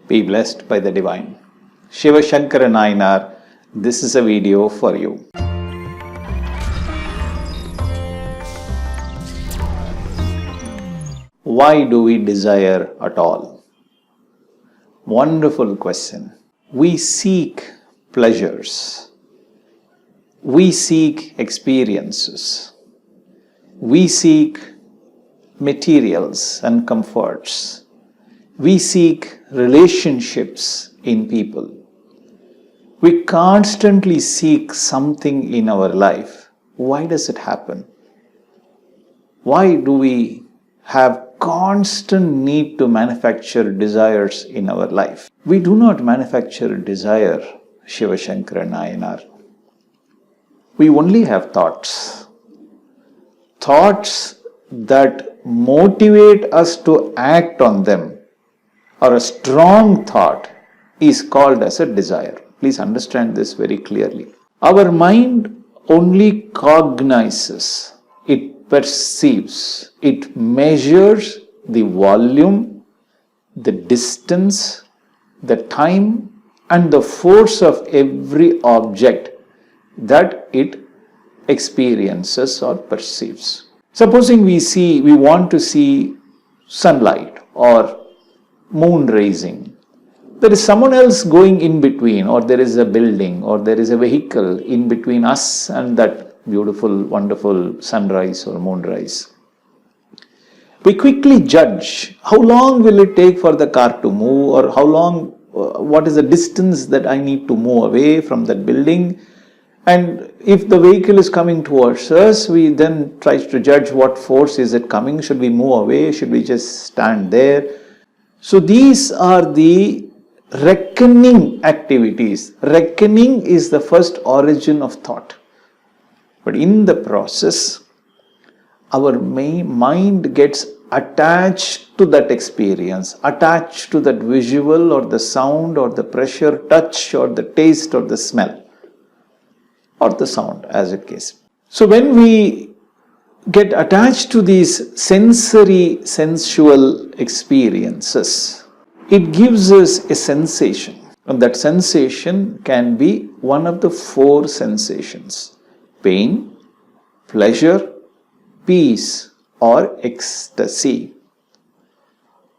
Be blessed by the divine. Shiva Sankara Nainar, this is a video for you. Why do we desire at all? Wonderful question. We seek pleasures. We seek experiences. We seek materials and comforts. We seek relationships in people. We constantly seek something in our life. Why does it happen? Why do we have constant need to manufacture desires in our life? We do not manufacture desire, Shiva Shankara Nainar. We only have thoughts. Thoughts that motivate us to act on them, or a strong thought, is called as a desire. Please understand this very clearly. Our mind only cognizes, it perceives, it measures the volume, the distance, the time, and the force of every object that it experiences or perceives. Supposing we want to see sunlight or moon rising. There is someone else going in between, or there is a building, or there is a vehicle in between us and that beautiful, wonderful sunrise or moonrise. We quickly judge how long will it take for the car to move, or how long, what is the distance that I need to move away from that building. And if the vehicle is coming towards us, we then try to judge what force is it coming. Should we move away? Should we just stand there? So these are the reckoning activities. Reckoning is the first origin of thought. But in the process, our mind gets attached to that experience, attached to that visual or the sound or the pressure, touch or the taste or the smell, or the sound as it case. So when we get attached to these sensual experiences, it gives us a sensation. And that sensation can be one of the four sensations: pain, pleasure, peace, or ecstasy.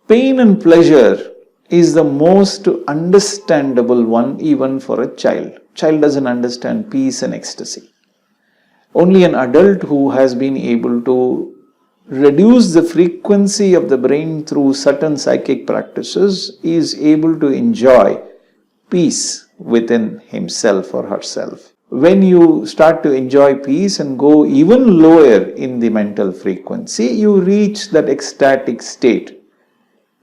Pain and pleasure is the most understandable one even for a child. Child doesn't understand peace and ecstasy. Only an adult who has been able to reduce the frequency of the brain through certain psychic practices is able to enjoy peace within himself or herself. When you start to enjoy peace and go even lower in the mental frequency, you reach that ecstatic state.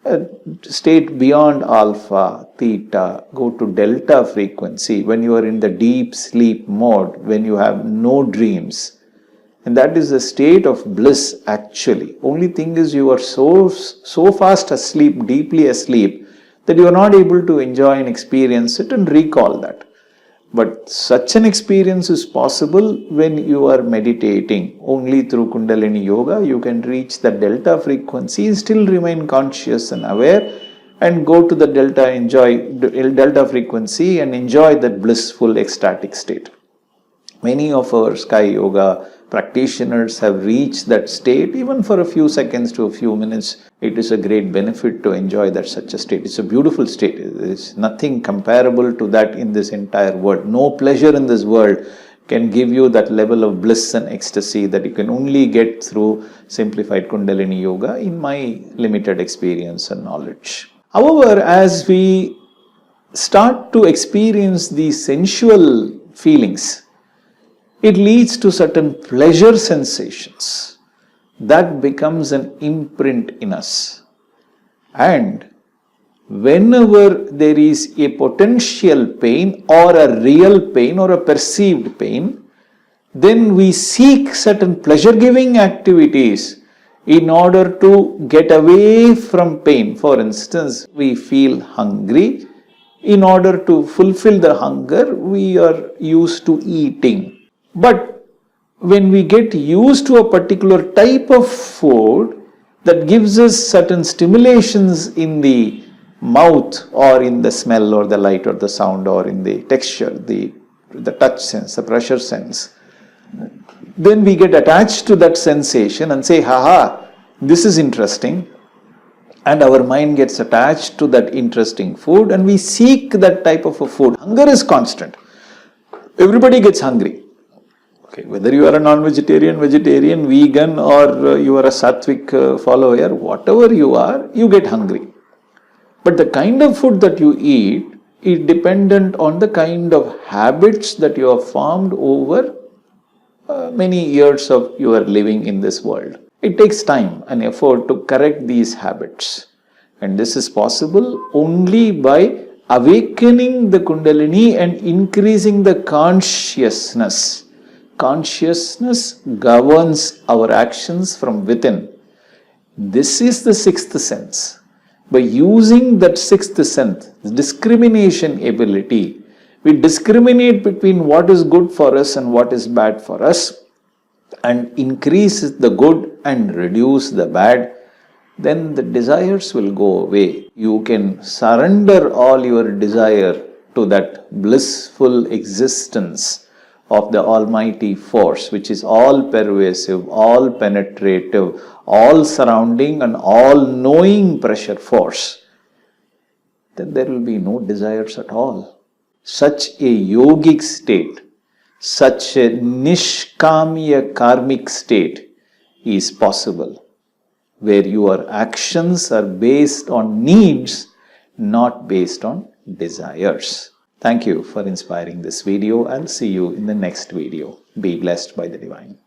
A state beyond alpha, theta, go to delta frequency when you are in the deep sleep mode, when you have no dreams. And that is a state of bliss actually. Only thing is you are so fast asleep, deeply asleep, that you are not able to enjoy and experience it and recall that. But such an experience is possible when you are meditating. Only through Kundalini yoga you can reach the delta frequency, still remain conscious and aware, and go to the delta frequency and enjoy that blissful ecstatic state. Many of our sky yoga practitioners have reached that state even for a few seconds to a few minutes. It is a great benefit to enjoy that such a state. It's a beautiful state. There is nothing comparable to that in this entire world. No pleasure in this world can give you that level of bliss and ecstasy that you can only get through simplified Kundalini yoga, in my limited experience and knowledge. However, as we start to experience these sensual feelings, it leads to certain pleasure sensations. That becomes an imprint in us. And whenever there is a potential pain or a real pain or a perceived pain, then we seek certain pleasure-giving activities in order to get away from pain. For instance, we feel hungry. In order to fulfill the hunger, we are used to eating. But when we get used to a particular type of food that gives us certain stimulations in the mouth or in the smell or the light or the sound or in the texture, the touch sense, the pressure sense, then we get attached to that sensation and say, haha, this is interesting. And our mind gets attached to that interesting food and we seek that type of a food. Hunger is constant. Everybody gets hungry. Okay, whether you are a non-vegetarian, vegetarian, vegan, or you are a sattvic follower, whatever you are, you get hungry. But the kind of food that you eat is dependent on the kind of habits that you have formed over many years of your living in this world. It takes time and effort to correct these habits. And this is possible only by awakening the Kundalini and increasing the consciousness. Consciousness governs our actions from within. This is the sixth sense. By using that sixth sense, the discrimination ability, we discriminate between what is good for us and what is bad for us, and increase the good and reduce the bad, then the desires will go away. You can surrender all your desire to that blissful existence of the Almighty Force, which is all pervasive, all penetrative, all surrounding and all knowing pressure force. Then there will be no desires at all. Such a yogic state, such a nishkamya karmic state is possible, where your actions are based on needs, not based on desires. Thank you for inspiring this video. I'll see you in the next video. Be blessed by the Divine.